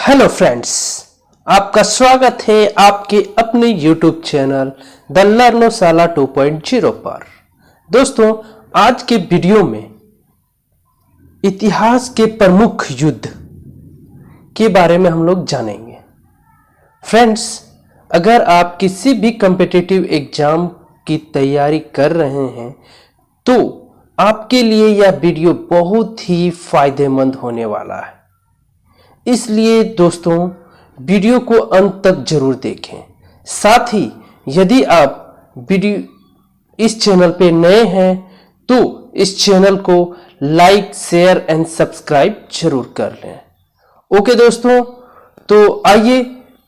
Hello friends, आपका स्वागत है आपके अपने YouTube चैनल द लर्नोशाला 2.0 पर। दोस्तों, आज के वीडियो में इतिहास के प्रमुख युद्ध के बारे में हम लोग जानेंगे। फ्रेंड्स, अगर आप किसी भी कॉम्पिटिटिव एग्जाम की तैयारी कर रहे हैं तो आपके लिए यह वीडियो बहुत ही फायदेमंद होने वाला है। इसलिए दोस्तों, वीडियो को अंत तक जरूर देखें। साथ ही यदि आप वीडियो इस चैनल पे नए हैं तो इस चैनल को लाइक, शेयर एंड सब्सक्राइब जरूर कर लें। ओके दोस्तों, तो आइए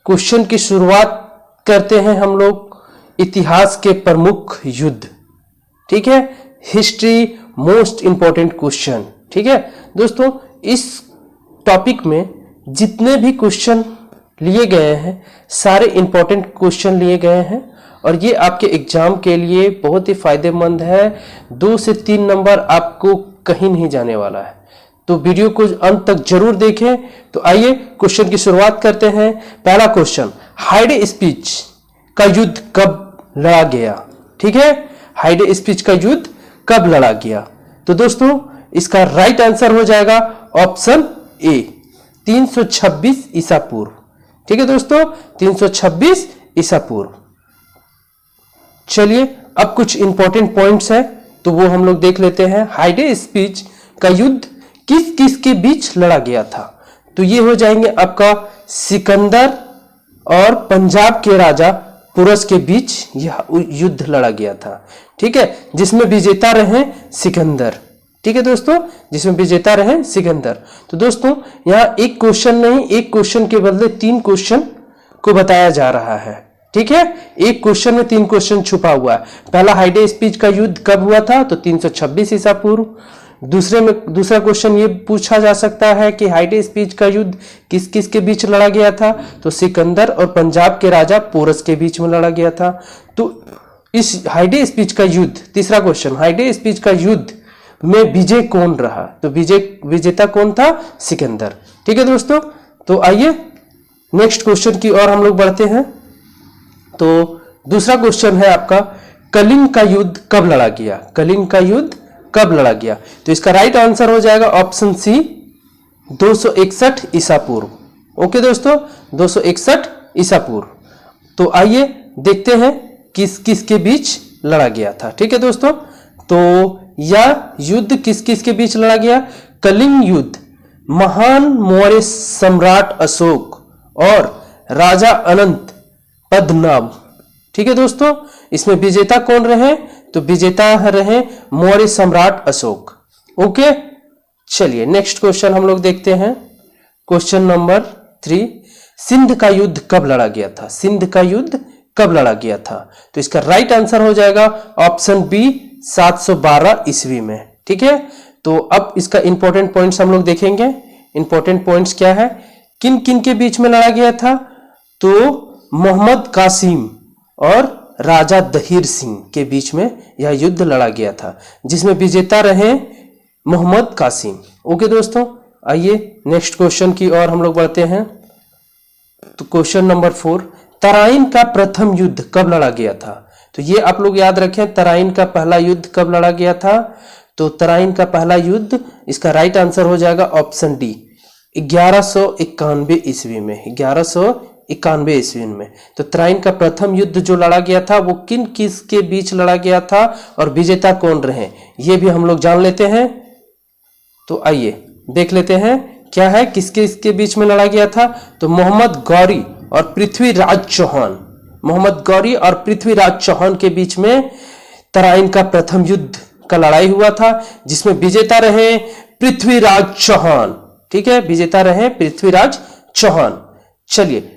क्वेश्चन की शुरुआत करते हैं हम लोग। इतिहास के प्रमुख युद्ध, ठीक है, हिस्ट्री मोस्ट इंपॉर्टेंट क्वेश्चन। ठीक है दोस्तों, इस टॉपिक में जितने भी क्वेश्चन लिए गए हैं सारे इंपॉर्टेंट क्वेश्चन लिए गए हैं और ये आपके एग्जाम के लिए बहुत ही फायदेमंद है। 2 से 3 नंबर आपको कहीं नहीं जाने वाला है, तो वीडियो को अंत तक जरूर देखें। तो आइए क्वेश्चन की शुरुआत करते हैं। पहला क्वेश्चन, हाइडे स्पीच का युद्ध कब लड़ा गया? ठीक है, हाइडे स्पीच का युद्ध कब लड़ा गया? तो दोस्तों, इसका राइट आंसर हो जाएगा ऑप्शन ए, 326 ईसा पूर्व। ठीक है दोस्तों, 326 ईसा पूर्व। चलिए अब कुछ इंपॉर्टेंट पॉइंट्स हैं तो वो हम लोग देख लेते हैं। हाइडे स्पीच का युद्ध किस किस के बीच लड़ा गया था? तो ये हो जाएंगे आपका सिकंदर और पंजाब के राजा पुरस के बीच यह युद्ध लड़ा गया था। ठीक है, जिसमें विजेता रहे सिकंदर। ठीक है दोस्तों, जिसमें विजेता रहे सिकंदर। तो दोस्तों, यहां एक क्वेश्चन नहीं, एक क्वेश्चन के बदले 3 क्वेश्चन को बताया जा रहा है। ठीक है, एक क्वेश्चन में 3 क्वेश्चन छुपा हुआ है। पहला, हाइडे स्पीच का युद्ध कब हुआ था? तो 326 ईसा पूर्व। दूसरा क्वेश्चन ये पूछा जा सकता है कि हाइडे स्पीच का युद्ध किस किस के बीच लड़ा गया था? तो सिकंदर और पंजाब के राजा पोरस के बीच में लड़ा गया था। तो इस हाइडे स्पीच का युद्ध, तीसरा क्वेश्चन, हाइडे स्पीच का युद्ध में विजय कौन रहा? तो विजेता कौन था? सिकंदर। ठीक है दोस्तों, तो आइए नेक्स्ट क्वेश्चन की ओर हम लोग बढ़ते हैं। तो दूसरा क्वेश्चन है आपका, कलिंग का युद्ध कब लड़ा गया? कलिंग का युद्ध कब लड़ा गया? तो इसका राइट आंसर हो जाएगा ऑप्शन सी, 261 ईसा पूर्व। ओके दोस्तों, 261 ईसा पूर्व। तो आइए देखते हैं किस किस के बीच लड़ा गया था। ठीक है दोस्तों, तो यह युद्ध किस किस के बीच लड़ा गया? कलिंग युद्ध महान मौर्य सम्राट अशोक और राजा अनंत पद्मनाभ। ठीक है दोस्तों, इसमें विजेता कौन रहे? तो विजेता रहे मौर्य सम्राट अशोक। ओके, चलिए नेक्स्ट क्वेश्चन हम लोग देखते हैं। क्वेश्चन नंबर 3, सिंध का युद्ध कब लड़ा गया था? सिंध का युद्ध कब लड़ा गया था? तो इसका राइट आंसर हो जाएगा ऑप्शन बी, 712 ईस्वी में। ठीक है, तो अब इसका इंपॉर्टेंट पॉइंट्स हम लोग देखेंगे। इंपॉर्टेंट पॉइंट्स क्या है, किन किन के बीच में लड़ा गया था? तो मोहम्मद कासिम और राजा दहीर सिंह के बीच में यह युद्ध लड़ा गया था, जिसमें विजेता रहे मोहम्मद कासिम। ओके दोस्तों, आइए नेक्स्ट क्वेश्चन की ओर हम लोग बढ़ते हैं। तो क्वेश्चन नंबर 4, तराइन का प्रथम युद्ध कब लड़ा गया था? तो ये आप लोग याद रखें, तराइन का पहला युद्ध कब लड़ा गया था? तो तराइन का पहला युद्ध, इसका राइट आंसर हो जाएगा ऑप्शन डी, 1191 ईस्वी में। 1191 ईस्वी में। तो तराइन का प्रथम युद्ध जो लड़ा गया था वो किन किस के बीच लड़ा गया था और विजेता कौन रहे, ये भी हम लोग जान लेते हैं। तो आइए देख लेते हैं क्या है, किसके इसके बीच में लड़ा गया था। तो मोहम्मद गौरी और पृथ्वीराज चौहान, मोहम्मद गौरी और पृथ्वीराज चौहान के बीच में तराइन का प्रथम युद्ध का लड़ाई हुआ था, जिसमें विजेता रहे पृथ्वीराज चौहान। ठीक है, विजेता रहे पृथ्वीराज चौहान। चलिए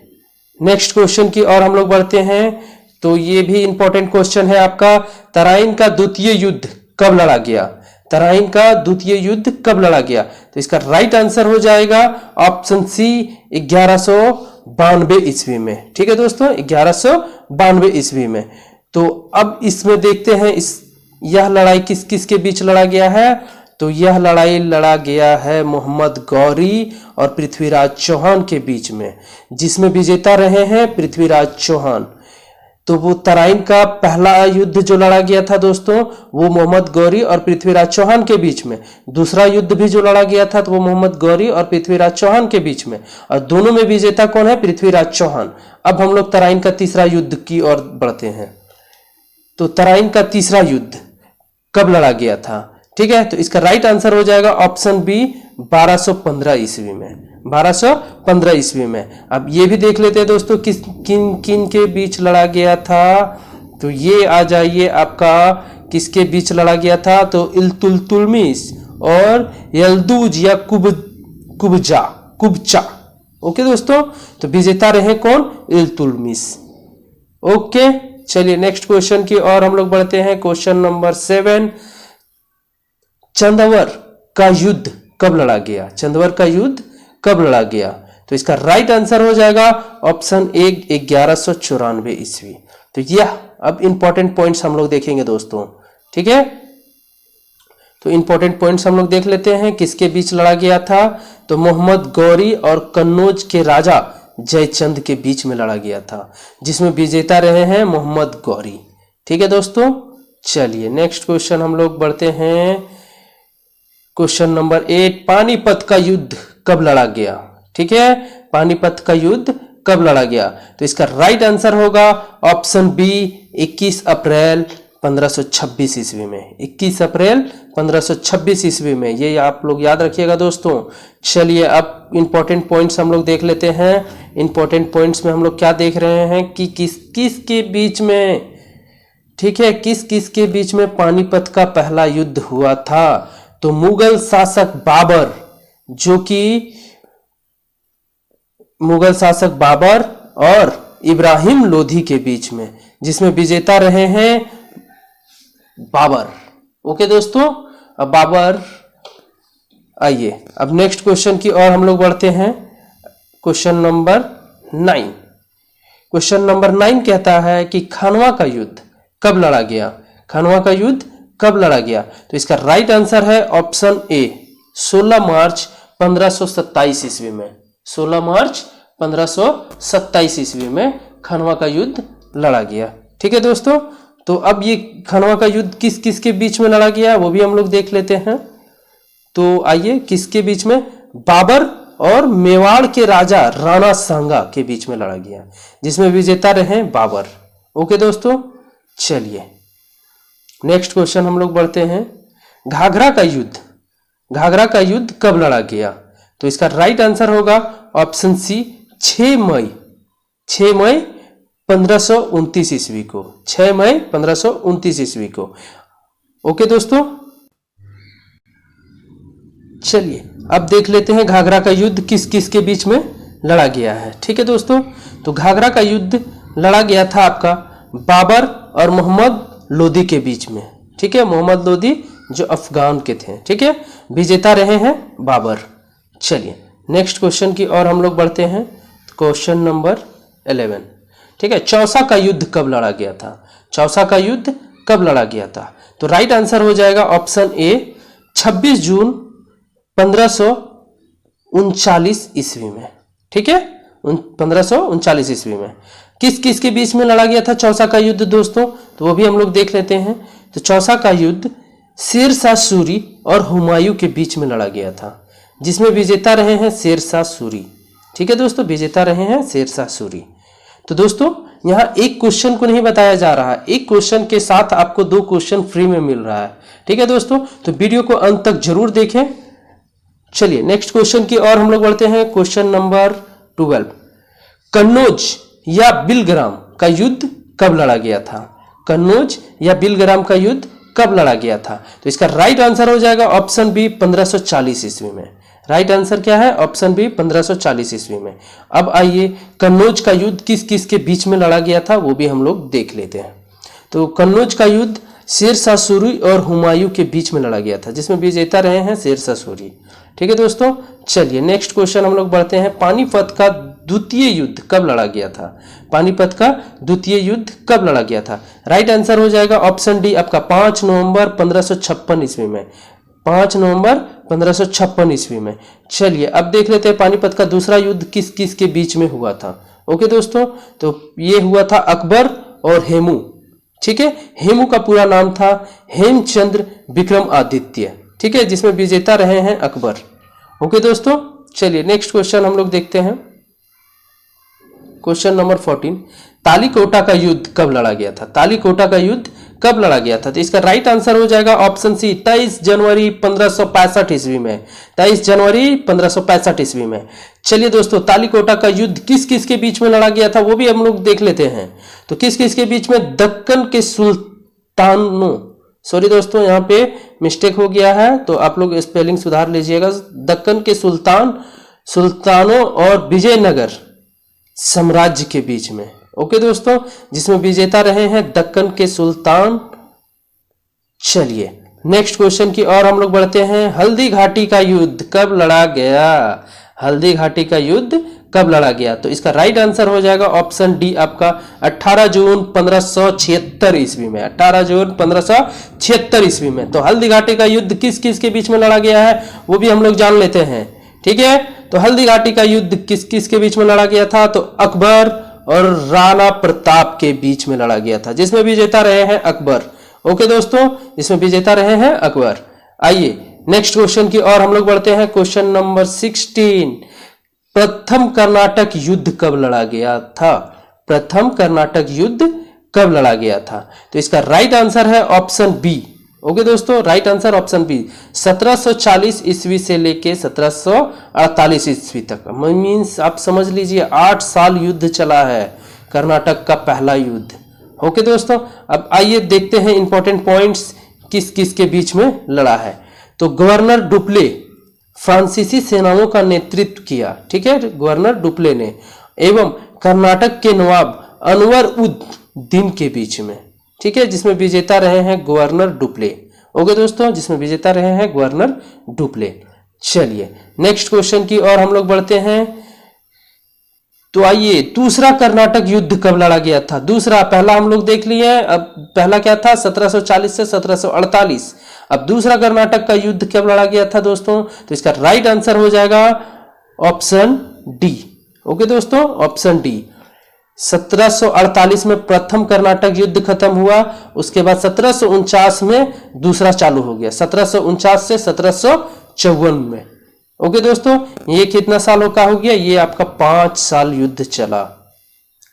नेक्स्ट क्वेश्चन की ओर हम लोग बढ़ते हैं। तो ये भी इंपॉर्टेंट क्वेश्चन है आपका, तराइन का द्वितीय युद्ध कब लड़ा गया? तराइन का द्वितीय युद्ध कब लड़ा गया? तो इसका राइट आंसर हो जाएगा ऑप्शन सी, 1192 ईस्वी में। ठीक है दोस्तों, 1192 ईस्वी में। तो अब इसमें देखते हैं यह लड़ाई किस किस के बीच लड़ा गया है। तो यह लड़ाई लड़ा गया है मोहम्मद गौरी और पृथ्वीराज चौहान के बीच में, जिसमें विजेता रहे हैं पृथ्वीराज चौहान। तो वो तराइन का पहला युद्ध जो लड़ा गया था दोस्तों, वो मोहम्मद गौरी और पृथ्वीराज चौहान के बीच में। दूसरा युद्ध भी जो लड़ा गया था तो वो मोहम्मद गौरी और पृथ्वीराज चौहान के बीच में, और दोनों में विजेता कौन है? पृथ्वीराज चौहान। अब हम लोग तराइन का तीसरा युद्ध की ओर बढ़ते हैं। तो तराइन का तीसरा युद्ध कब लड़ा गया था? ठीक है, तो इसका राइट आंसर हो जाएगा ऑप्शन बी 1215 ईस्वी में। 1215 ईस्वी में। अब ये भी देख लेते हैं दोस्तों किस किन किन के बीच लड़ा गया था। तो ये आ जाइए आपका किसके बीच लड़ा गया था? तो इल्तुतमिश और यल्दूज या कुब्जा। ओके दोस्तों, तो विजेता रहे कौन? इल्तुतमिश। ओके, चलिए नेक्स्ट क्वेश्चन की ओर हम लोग बढ़ते हैं। क्वेश्चन नंबर 7, चंदवर का युद्ध कब लड़ा गया? चंदवर का युद्ध कब लड़ा गया? तो इसका राइट आंसर हो जाएगा ऑप्शन ए 1194 ईस्वी। तो यह अब इंपॉर्टेंट पॉइंट्स हम लोग देखेंगे दोस्तों। ठीक है, तो इंपॉर्टेंट पॉइंट्स हम लोग देख लेते हैं। किसके बीच लड़ा गया था? तो मोहम्मद गौरी और कन्नौज के राजा जयचंद के बीच में लड़ा गया था, जिसमें विजेता रहे हैं मोहम्मद गौरी। ठीक है दोस्तों, चलिए नेक्स्ट क्वेश्चन हम लोग बढ़ते हैं। क्वेश्चन नंबर 8, पानीपत का युद्ध कब लड़ा गया? ठीक है, पानीपत का युद्ध कब लड़ा गया? तो इसका राइट आंसर होगा ऑप्शन बी 21 अप्रैल 1526 ईस्वी में। 21 अप्रैल 1526 ईस्वी में, ये आप लोग याद रखिएगा दोस्तों। चलिए अब इंपॉर्टेंट पॉइंट्स हम लोग देख लेते हैं। इंपॉर्टेंट पॉइंट्स में हम लोग क्या देख रहे हैं कि किस किस के बीच में, ठीक है, किस किस के बीच में पानीपत का पहला युद्ध हुआ था? तो मुगल शासक बाबर, जो कि मुगल शासक बाबर और इब्राहिम लोधी के बीच में, जिसमें विजेता रहे हैं बाबर। ओके दोस्तों, अब बाबर। आइए अब नेक्स्ट क्वेश्चन की ओर हम लोग बढ़ते हैं। Question number 9। क्वेश्चन नंबर 9 कहता है कि खानवा का युद्ध कब लड़ा गया? खानवा का युद्ध कब लड़ा गया? तो इसका राइट आंसर है ऑप्शन ए 16 मार्च 1527 ईस्वी में। 16 मार्च 1527 ईस्वी में खानवा का युद्ध लड़ा गया। ठीक है दोस्तों, तो अब ये खानवा का युद्ध किस किस के बीच में लड़ा गया वो भी हम लोग देख लेते हैं। तो आइए, किसके बीच में? बाबर और मेवाड़ के राजा राणा सांगा के बीच में लड़ा गया, जिसमें विजेता रहे बाबर। ओके दोस्तों, चलिए नेक्स्ट क्वेश्चन हम लोग बढ़ते हैं। घाघरा का युद्ध, घाघरा का युद्ध कब लड़ा गया? तो इसका राइट आंसर होगा ऑप्शन सी 6 मई 1529 ईस्वी को। 6 मई 1529 ईस्वी को। ओके दोस्तों, चलिए अब देख लेते हैं घाघरा का युद्ध किस किस के बीच में लड़ा गया है। ठीक है दोस्तों, तो घाघरा का युद्ध लड़ा गया था आपका बाबर और मोहम्मद लोदी के बीच में। ठीक है, मोहम्मद लोदी जो अफगान के थे। ठीक है, विजेता रहे हैं बाबर। चलिए नेक्स्ट क्वेश्चन की ओर हम लोग बढ़ते हैं। Question number 11। ठीक है, चौसा का युद्ध कब लड़ा गया था? चौसा का युद्ध कब लड़ा गया था? तो राइट आंसर हो जाएगा ऑप्शन ए 26 जून 1539 ईस्वी में। ठीक है, 1539 ईस्वी में। किस किस के बीच में लड़ा गया था चौसा का युद्ध दोस्तों? तो वो भी हम लोग देख लेते हैं। तो चौसा का युद्ध शेरशाह सूरी और हुमायूं के बीच में लड़ा गया था, जिसमें विजेता रहे हैं शेरशाह सूरी। ठीक है दोस्तों, विजेता रहे हैं शेरशाह सूरी। तो दोस्तों यहाँ एक क्वेश्चन को नहीं बताया जा रहा है, एक क्वेश्चन के साथ आपको 2 क्वेश्चन फ्री में मिल रहा है। ठीक है दोस्तों, तो वीडियो को अंत तक जरूर देखें। चलिए नेक्स्ट क्वेश्चन की ओर हम लोग बढ़ते हैं। Question number 12। कन्नौज या बिलग्राम का युद्ध कब लड़ा गया था? कन्नौज या बिलग्राम का युद्ध कब लड़ा गया था? तो इसका राइट आंसर हो जाएगा ऑप्शन बी 1540 ईस्वी में। राइट आंसर क्या है? ऑप्शन बी 1540 ईस्वी में। अब आइए, कन्नौज का युद्ध किस किस के बीच में लड़ा गया था वो भी हम लोग देख लेते हैं। तो कन्नौज का युद्ध शेरशाह सूरी और हुमायूं के बीच में लड़ा गया था, जिसमें विजेता रहे हैं शेरशाह सूरी। ठीक है दोस्तों, चलिए नेक्स्ट क्वेश्चन हम लोग बढ़ते हैं। पानीपत का द्वितीय युद्ध कब लड़ा गया था? पानीपत का द्वितीय युद्ध कब लड़ा गया था? राइट आंसर हो जाएगा ऑप्शन डी आपका 5 नवंबर 1556 ईस्वी में। 5 नवंबर 1556 ईस्वी में। चलिए अब देख लेते हैं पानीपत का दूसरा युद्ध किस किस के बीच में हुआ था। ओके दोस्तों, तो ये हुआ था अकबर और हेमू। ठीक है, हेमू का पूरा नाम था हेमचंद्र विक्रमादित्य। ठीक है, जिसमें विजेता रहे हैं अकबर। ओके दोस्तों, चलिए नेक्स्ट क्वेश्चन हम लोग देखते हैं। क्वेश्चन नंबर 14, तालीकोटा का युद्ध कब लड़ा गया था? तालीकोटा का युद्ध कब लड़ा गया था? तो इसका राइट आंसर हो जाएगा ऑप्शन सी, 23 जनवरी 1565 ईस्वी में। 23 जनवरी 1565 ईस्वी में। चलिए दोस्तों, तालीकोटा का युद्ध किस किस के बीच में लड़ा गया था वो भी हम लोग देख लेते हैं। तो किस किस के बीच में? दक्कन के सुल्तानों, सॉरी दोस्तों यहाँ पे मिस्टेक हो गया है, तो आप लोग स्पेलिंग सुधार लीजिएगा। दक्कन के सुल्तानों और विजयनगर साम्राज्य के बीच में। ओके दोस्तों, जिसमें विजेता रहे हैं दक्कन के सुल्तान। चलिए नेक्स्ट क्वेश्चन की ओर हम लोग बढ़ते हैं। हल्दी घाटी का युद्ध कब लड़ा गया? हल्दी घाटी का युद्ध कब लड़ा गया? तो इसका राइट आंसर हो जाएगा ऑप्शन डी आपका 18 जून 1576 ईस्वी में। 18 जून 1576 ईस्वी में। तो हल्दी घाटी का युद्ध किस किस के बीच में लड़ा गया है वो भी हम लोग जान लेते हैं। ठीक है, तो हल्दी घाटी का युद्ध किस किस के बीच में लड़ा गया था? तो अकबर और राणा प्रताप के बीच में लड़ा गया था, जिसमें विजेता रहे हैं अकबर। ओके दोस्तों, इसमें विजेता रहे हैं अकबर। आइए नेक्स्ट क्वेश्चन की ओर हम लोग बढ़ते हैं। क्वेश्चन नंबर 16, प्रथम कर्नाटक युद्ध कब लड़ा गया था? प्रथम कर्नाटक युद्ध कब लड़ा गया था? तो इसका राइट आंसर है ऑप्शन बी। ओके दोस्तों, राइट आंसर ऑप्शन बी। 1740 ईस्वी से लेके 1748 ईस्वी तक, मीन्स आप समझ लीजिए 8 साल युद्ध चला है, कर्नाटक का पहला युद्ध। ओके दोस्तों, अब आइए देखते हैं इंपॉर्टेंट पॉइंट्स किस किस के बीच में लड़ा है। तो गवर्नर डुप्ले फ्रांसीसी सेनाओं का नेतृत्व किया। ठीक है, गवर्नर डुप्ले ने, एवं कर्नाटक के नवाब अनवर उद दीन के बीच में। ठीक है, जिसमें विजेता रहे हैं गवर्नर डुप्ले। ओके दोस्तों, जिसमें विजेता रहे हैं गवर्नर डुप्ले। चलिए नेक्स्ट क्वेश्चन की ओर हम लोग बढ़ते हैं। तो आइए, दूसरा कर्नाटक युद्ध कब लड़ा गया था? दूसरा, पहला हम लोग देख लिए, अब पहला क्या था 1740 से 1748। अब दूसरा कर्नाटक का युद्ध कब लड़ा गया था दोस्तों? तो इसका राइट आंसर हो जाएगा ऑप्शन डी। ओके दोस्तों, ऑप्शन डी। 1748 में प्रथम कर्नाटक युद्ध खत्म हुआ, उसके बाद 1749 में दूसरा चालू हो गया, 1749 से 1754 में। ओके दोस्तों, ये कितना सालों का हो गया? ये आपका 5 साल युद्ध चला,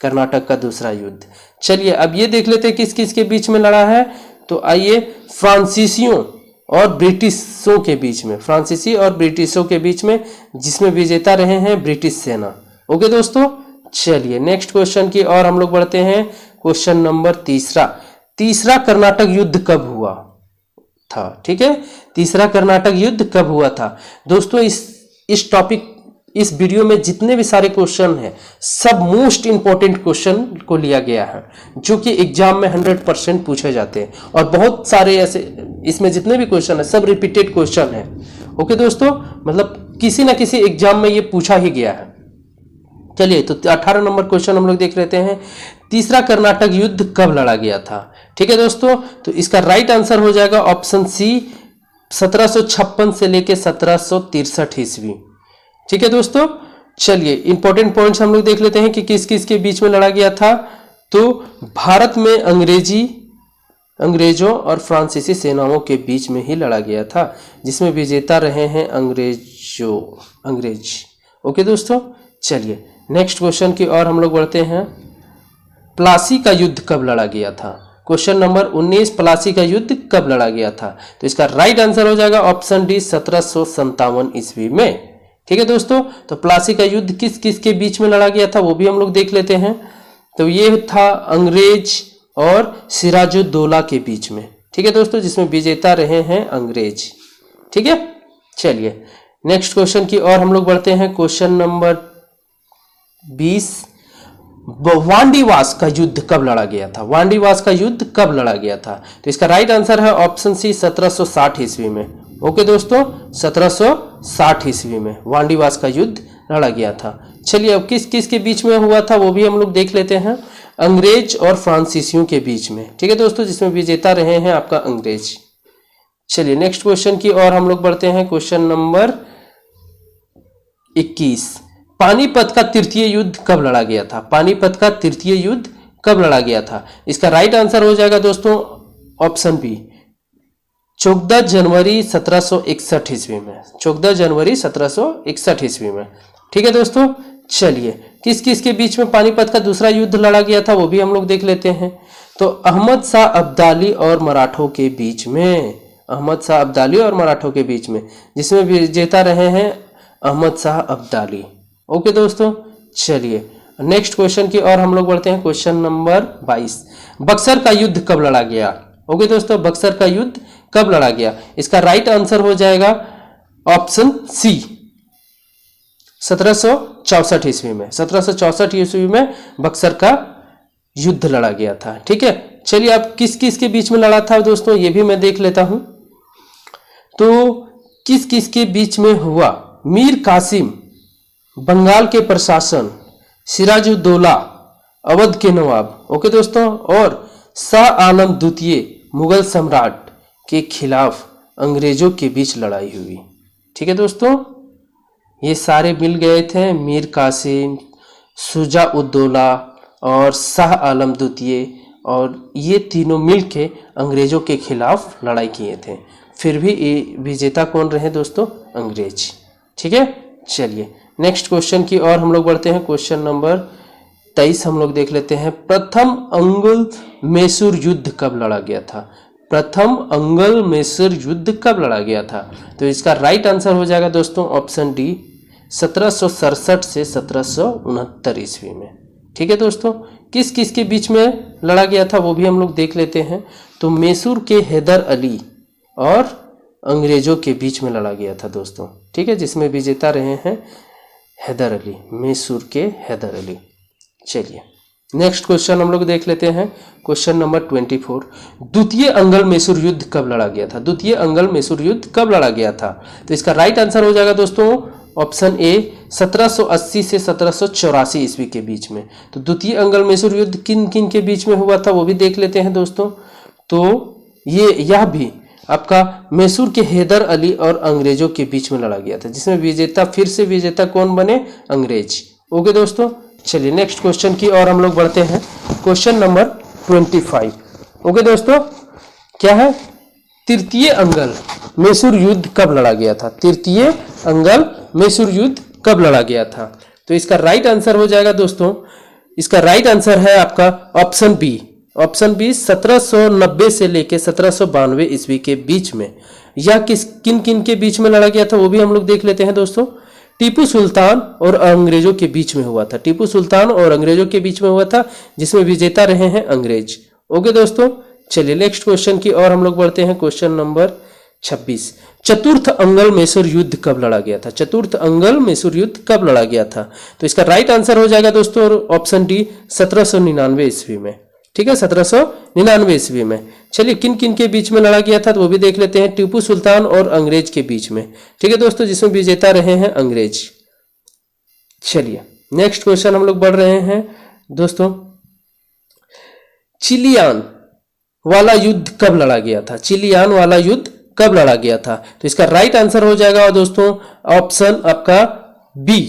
कर्नाटक का दूसरा युद्ध। चलिए अब ये देख लेते हैं किस किस के बीच में लड़ा है। तो आइए, फ्रांसीसियों और ब्रिटिशों के बीच में, फ्रांसीसी और ब्रिटिशों के बीच में, जिसमें विजेता रहे हैं ब्रिटिश सेना। ओके दोस्तों, चलिए नेक्स्ट क्वेश्चन की और हम लोग बढ़ते हैं। क्वेश्चन नंबर तीसरा कर्नाटक युद्ध कब हुआ था? ठीक है, तीसरा कर्नाटक युद्ध कब हुआ था दोस्तों? इस टॉपिक, इस वीडियो में जितने भी सारे क्वेश्चन हैं, सब मोस्ट इंपॉर्टेंट क्वेश्चन को लिया गया है, जो कि एग्जाम में 100% पूछे जाते हैं। और बहुत सारे ऐसे, इसमें जितने भी क्वेश्चन है सब रिपीटेड क्वेश्चन है। ओके दोस्तों, मतलब किसी ना किसी एग्जाम में ये पूछा ही गया है। चलिए, तो 18 नंबर क्वेश्चन हम लोग देख लेते हैं। तीसरा कर्नाटक युद्ध कब लड़ा गया था? ठीक है दोस्तों, तो इसका राइट आंसर हो जाएगा ऑप्शन सी, 1756 से लेके 1763 ईस्वी। ठीक है दोस्तों, चलिए इंपॉर्टेंट पॉइंट्स हम लोग देख लेते हैं कि किस किस के बीच में लड़ा गया था। तो भारत में अंग्रेजों और फ्रांसीसी सेनाओं के बीच में ही लड़ा गया था, जिसमें विजेता रहे हैं अंग्रेज। ओके दोस्तों, चलिए नेक्स्ट क्वेश्चन की ओर हम लोग बढ़ते हैं। प्लासी का युद्ध कब लड़ा गया था? क्वेश्चन नंबर 19, प्लासी का युद्ध कब लड़ा गया था? तो इसका राइट आंसर हो जाएगा ऑप्शन डी, 1757 ईस्वी में। ठीक है दोस्तों, तो प्लासी का युद्ध किस किस के बीच में लड़ा गया था वो भी हम लोग देख लेते हैं। तो ये था अंग्रेज और सिराजुद्दौला के बीच में। ठीक है दोस्तों, जिसमें विजेता रहे हैं अंग्रेज। ठीक है, चलिए नेक्स्ट क्वेश्चन की ओर हम लोग बढ़ते हैं। क्वेश्चन नंबर 20, वांडीवास का युद्ध कब लड़ा गया था? वांडीवास का युद्ध कब लड़ा गया था? तो इसका राइट आंसर है ऑप्शन सी, 1760 ईस्वी में। ओके दोस्तों, 1760 ईस्वी में वांडीवास का युद्ध लड़ा गया था। चलिए अब किस किस के बीच में हुआ था वो भी हम लोग देख लेते हैं। अंग्रेज और फ्रांसीसियों के बीच में। ठीक है दोस्तों, जिसमें विजेता रहे हैं आपका अंग्रेज। चलिए नेक्स्ट क्वेश्चन की ओर हम लोग बढ़ते हैं। क्वेश्चन नंबर 21, पानीपत का तृतीय युद्ध कब लड़ा गया था? पानीपत का तृतीय युद्ध कब लड़ा गया था? इसका राइट आंसर हो जाएगा दोस्तों ऑप्शन बी, 14 जनवरी 1761 ईस्वी में। 14 जनवरी 1761 ईस्वी में। ठीक है दोस्तों, चलिए किस किस के बीच में पानीपत का दूसरा युद्ध लड़ा गया था वो भी हम लोग देख लेते हैं। तो अहमद शाह अब्दाली और मराठों के बीच में, अहमद शाह अब्दाली और मराठों के बीच में, जिसमें विजेता रहे हैं अहमद शाह अब्दाली। ओके दोस्तों, चलिए नेक्स्ट क्वेश्चन की ओर हम लोग बढ़ते हैं। क्वेश्चन नंबर 22, बक्सर का युद्ध कब लड़ा गया? ओके दोस्तों, बक्सर का युद्ध कब लड़ा गया? इसका राइट आंसर हो जाएगा ऑप्शन सी, 1764 ईस्वी में। 1764 ईस्वी में बक्सर का युद्ध लड़ा गया था। ठीक है, चलिए अब किस किस के बीच में लड़ा था दोस्तों ये भी मैं देख लेता हूं। तो किस किस के बीच में हुआ? मीर कासिम बंगाल के प्रशासन, सिराजुद्दौला अवध के नवाब, ओके दोस्तों, और शाह आलम द्वितीय मुगल सम्राट के खिलाफ अंग्रेजों के बीच लड़ाई हुई। ठीक है दोस्तों, ये सारे मिल गए थे, मीर कासिम, शुजा-उद-दौला और शाह आलम द्वितीय, और ये तीनों मिलके अंग्रेजों के खिलाफ लड़ाई किए थे। फिर भी ये विजेता कौन रहे दोस्तों? अंग्रेज। ठीक है, चलिए नेक्स्ट क्वेश्चन की ओर हम लोग बढ़ते हैं। क्वेश्चन नंबर 23 हम लोग देख लेते हैं। प्रथम अंगुल मैसूर युद्ध कब लड़ा गया था? प्रथम अंगल मैसूर युद्ध कब लड़ा गया था? तो इसका राइट आंसर हो जाएगा दोस्तों ऑप्शन डी, 1767 से 1769 ईस्वी में। ठीक है दोस्तों, किस किस के बीच में लड़ा गया था वो भी हम लोग देख लेते हैं। तो मैसूर के हैदर अली और अंग्रेजों के बीच में लड़ा गया था दोस्तों। ठीक है, जिसमें विजेता रहे हैं हैदर अली, मैसूर के हैदर अली। चलिए नेक्स्ट क्वेश्चन हम लोग देख लेते हैं। क्वेश्चन नंबर 24, द्वितीय अंगल मैसूर युद्ध कब लड़ा गया था? द्वितीय अंगल मैसूर युद्ध कब लड़ा गया था? तो इसका राइट आंसर हो जाएगा दोस्तों ऑप्शन ए, 1780 से 1784 ईस्वी के बीच में। तो द्वितीय अंगल मैसूर युद्ध किन किन के बीच में हुआ था वो भी देख लेते हैं दोस्तों। तो यह भी आपका मैसूर के हैदर अली और अंग्रेजों के बीच में लड़ा गया था, जिसमें विजेता फिर से विजेता कौन बने? अंग्रेज। ओके दोस्तों, चलिए नेक्स्ट क्वेश्चन की ओर हम लोग बढ़ते हैं। Question number 25। ओके दोस्तों, क्या है? तृतीय अंगल मैसूर युद्ध कब लड़ा गया था? तृतीय अंगल मैसूर युद्ध कब लड़ा गया था? तो इसका राइट आंसर हो जाएगा दोस्तों, इसका राइट आंसर है आपका ऑप्शन बी, ऑप्शन बी 1790 से लेके 1792 ईस्वी के बीच में। यह किन किन के बीच में लड़ा गया था वो भी हम लोग देख लेते हैं दोस्तों। टीपू सुल्तान और अंग्रेजों के बीच में हुआ था। टीपू सुल्तान और अंग्रेजों के बीच में हुआ था, जिसमें विजेता रहे हैं अंग्रेज। ओके दोस्तों, चलिए नेक्स्ट क्वेश्चन की ओर हम लोग बढ़ते हैं। क्वेश्चन नंबर 26, चतुर्थ अंगल मैसूर युद्ध कब लड़ा गया था? चतुर्थ अंगल मैसूर युद्ध कब लड़ा गया था? तो इसका राइट आंसर हो जाएगा दोस्तों ऑप्शन डी, 1799 ईस्वी में। ठीक है, 1799 ईस्वी में। चलिए किन किन के बीच में लड़ा गया था तो वो भी देख लेते हैं। टीपू सुल्तान और अंग्रेज के बीच में। ठीक है दोस्तों, जिसमें विजेता रहे हैं अंग्रेज। चलिए नेक्स्ट क्वेश्चन हम लोग बढ़ रहे हैं दोस्तों। चिलियान वाला युद्ध कब लड़ा गया था? चिलियान वाला युद्ध कब लड़ा गया था? तो इसका राइट आंसर हो जाएगा दोस्तों ऑप्शन आपका बी,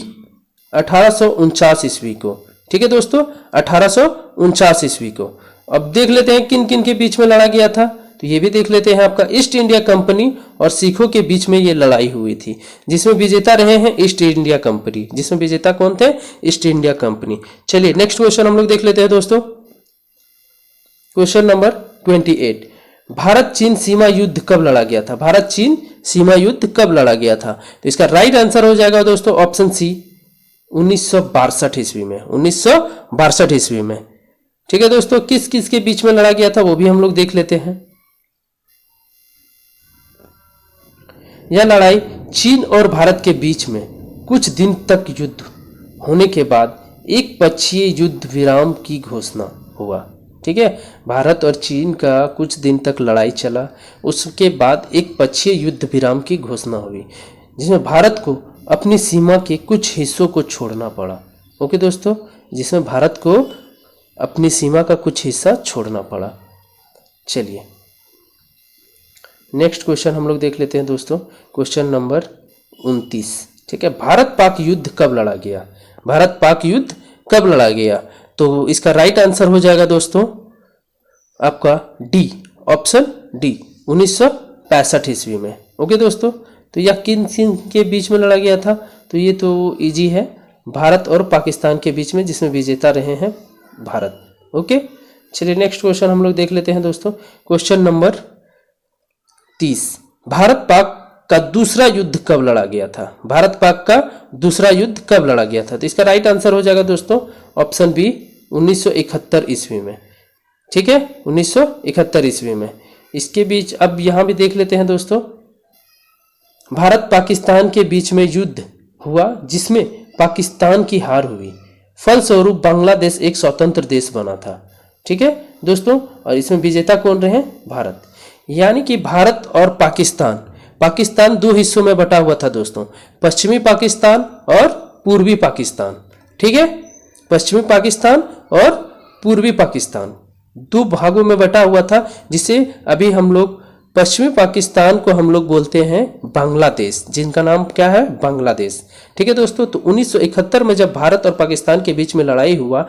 1849 ईस्वी को। ठीक है दोस्तों, 1849 ईस्वी को। अब देख लेते हैं किन किन के बीच में लड़ा गया था। तो ये भी देख लेते हैं, आपका ईस्ट इंडिया कंपनी और सिखों के बीच में ये लड़ाई हुई थी, जिसमें विजेता रहे हैं ईस्ट इंडिया कंपनी। जिसमें विजेता कौन थे? East India company. चलिए नेक्स्ट क्वेश्चन हम लोग देख लेते हैं दोस्तों। क्वेश्चन नंबर 28, भारत चीन सीमा युद्ध कब लड़ा गया था? भारत चीन सीमा युद्ध कब लड़ा गया था? तो इसका राइट आंसर हो जाएगा दोस्तों ऑप्शन सी, 1962 ईस्वी में। 1962 ईस्वी में। ठीक है दोस्तों, किस किस के बीच में लड़ा गया था वो भी हम लोग देख लेते हैं। यह लड़ाई चीन और भारत के बीच में कुछ दिन तक युद्ध होने के बाद एक पक्षीय युद्ध विराम की घोषणा हुआ। ठीक है, भारत और चीन का कुछ दिन तक लड़ाई चला, उसके बाद एक पक्षीय युद्ध विराम की घोषणा हुई, जिसमें भारत को अपनी सीमा के कुछ हिस्सों को छोड़ना पड़ा। ओके दोस्तों, जिसमें भारत को अपनी सीमा का कुछ हिस्सा छोड़ना पड़ा। चलिए नेक्स्ट क्वेश्चन हम लोग देख लेते हैं दोस्तों, क्वेश्चन नंबर 29। ठीक है, भारत पाक युद्ध कब लड़ा गया? भारत पाक युद्ध कब लड़ा गया? तो इसका राइट आंसर हो जाएगा दोस्तों आपका डी, ऑप्शन डी, 1965 ईस्वी में। ओके दोस्तों, तो यह किन किन के बीच में लड़ा गया था? तो ये तो इजी है, भारत और पाकिस्तान के बीच में, जिसमें विजेता रहे हैं भारत। ओके, चलिए नेक्स्ट क्वेश्चन हम लोग देख लेते हैं दोस्तों, क्वेश्चन नंबर 30। भारत पाक का दूसरा युद्ध कब लड़ा गया था? भारत पाक का दूसरा युद्ध कब लड़ा गया था? तो इसका राइट आंसर हो जाएगा दोस्तों ऑप्शन बी, 1971 ईस्वी में। ठीक है, 1971 ईस्वी में। इसके बीच अब यहां भी देख लेते हैं दोस्तों, भारत पाकिस्तान के बीच में युद्ध हुआ जिसमें पाकिस्तान की हार हुई, फलस्वरूप बांग्लादेश एक स्वतंत्र देश बना था। ठीक है दोस्तों, और इसमें विजेता कौन रहे? भारत। यानी कि भारत और पाकिस्तान, पाकिस्तान दो हिस्सों में बटा हुआ था दोस्तों, पश्चिमी पाकिस्तान और पूर्वी पाकिस्तान। ठीक है, पश्चिमी पाकिस्तान और पूर्वी पाकिस्तान दो भागों में बटा हुआ था, जिसे अभी हम लोग पश्चिमी पाकिस्तान को हम लोग बोलते हैं बांग्लादेश, जिनका नाम क्या है? बांग्लादेश। ठीक है दोस्तों, तो 1971 में जब भारत और पाकिस्तान के बीच में लड़ाई हुआ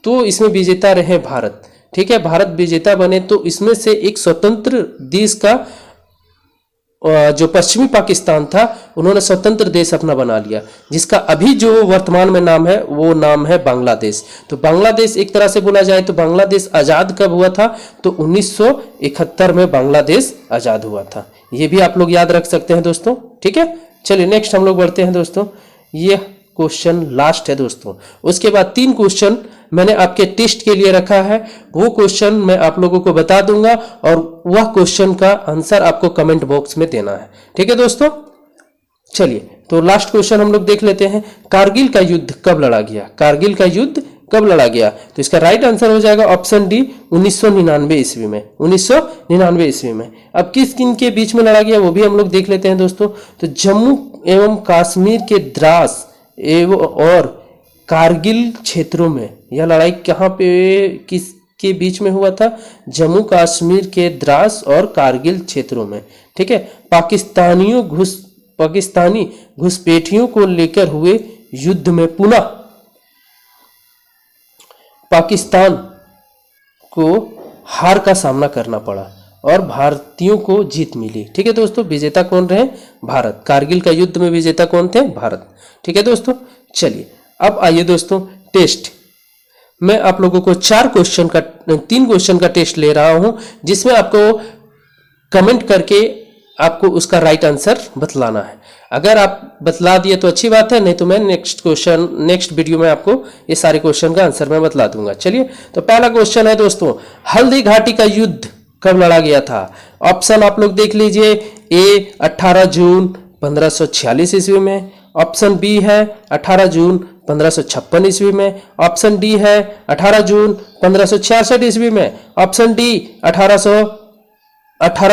तो इसमें विजेता रहे भारत। ठीक है, भारत विजेता बने तो इसमें से एक स्वतंत्र देश का जो पश्चिमी पाकिस्तान था, उन्होंने स्वतंत्र देश अपना बना लिया, जिसका अभी जो वर्तमान में नाम है वो नाम है बांग्लादेश। तो बांग्लादेश एक तरह से बोला जाए तो बांग्लादेश आज़ाद कब हुआ था? तो 1971 में बांग्लादेश आज़ाद हुआ था। ये भी आप लोग याद रख सकते हैं दोस्तों। ठीक है, चलिए नेक्स्ट हम लोग बढ़ते हैं दोस्तों। ये क्वेश्चन लास्ट है दोस्तों, उसके बाद 3 क्वेश्चन मैंने आपके टेस्ट के लिए रखा है, वो क्वेश्चन मैं आप लोगों को बता दूंगा और वह क्वेश्चन का आंसर आपको कमेंट बॉक्स में देना है। ठीक है दोस्तों, चलिए तो लास्ट क्वेश्चन हम लोग देख लेते हैं, कारगिल का युद्ध कब लड़ा गया? कारगिल का युद्ध कब लड़ा गया? तो इसका राइट आंसर हो जाएगा ऑप्शन डी, 1999 ईस्वी में। 1999 ईस्वी में। अब किस किन के बीच में लड़ा गया वो भी हम लोग देख लेते हैं दोस्तों। तो जम्मू एवं कश्मीर के द्रास एवं और कारगिल क्षेत्रों में यह लड़ाई कहाँ पे किस के बीच में हुआ था? जम्मू कश्मीर के द्रास और कारगिल क्षेत्रों में। ठीक है, पाकिस्तानी घुसपैठियों को लेकर हुए युद्ध में पुनः पाकिस्तान को हार का सामना करना पड़ा और भारतीयों को जीत मिली। ठीक है दोस्तों, विजेता कौन रहे? भारत। कारगिल का युद्ध में विजेता कौन थे? भारत। ठीक है दोस्तों, चलिए अब आइए दोस्तों टेस्ट। मैं आप लोगों को 3 क्वेश्चन का टेस्ट ले रहा हूं, जिसमें आपको कमेंट करके आपको उसका राइट आंसर बतलाना है। अगर आप बतला दिए तो अच्छी बात है, नहीं तो मैं नेक्स्ट वीडियो में आपको ये सारे क्वेश्चन का आंसर मैं बतला दूंगा। चलिए, तो पहला क्वेश्चन है दोस्तों, हल्दी घाटी का युद्ध कब लड़ा गया था? ऑप्शन आप लोग देख लीजिए, ए 18 जून 1546 ईस्वी में, ऑप्शन बी है 18 जून 1556 ईस्वी में, ऑप्शन डी है 18 जून 1566 ईस्वी में, ऑप्शन डी 18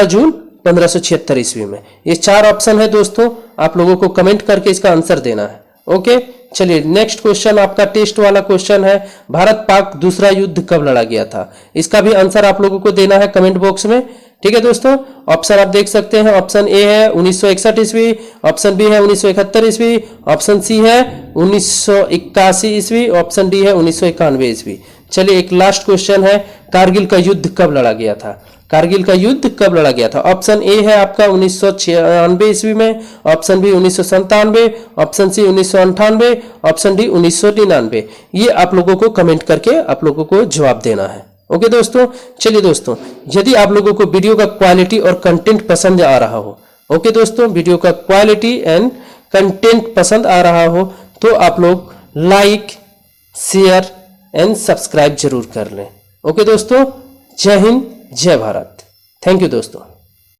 जून 1576 ईस्वी में। ये 4 ऑप्शन है दोस्तों, आप लोगों को कमेंट करके इसका आंसर देना है। ओके, चलिए नेक्स्ट क्वेश्चन आपका टेस्ट वाला क्वेश्चन है, भारत पाक दूसरा युद्ध कब लड़ा गया था? इसका भी आंसर आप लोगों को देना है कमेंट बॉक्स में। ठीक है दोस्तों, ऑप्शन आप देख सकते हैं, ऑप्शन ए है 1961 ईस्वी, ऑप्शन बी है 1971 ईस्वी, ऑप्शन सी है 1981 ईस्वी, ऑप्शन डी है 1991 ईस्वी। चलिए एक लास्ट क्वेश्चन है, कारगिल का युद्ध कब लड़ा गया था? कारगिल का युद्ध कब लड़ा गया था? ऑप्शन ए है आपका 1996 ईस्वी में, option B 1997, option C 1998, option D 1999। ये आप लोगों को कमेंट करके आप लोगों को जवाब देना है। ओके दोस्तों, चलिए दोस्तों, यदि आप लोगों को वीडियो का क्वालिटी और कंटेंट पसंद आ रहा हो, ओके दोस्तों, वीडियो का क्वालिटी एंड कंटेंट पसंद आ रहा हो तो आप लोग लाइक, शेयर एंड सब्सक्राइब जरूर कर लें। ओके दोस्तों, जय हिंद, जय भारत। थैंक यू दोस्तों।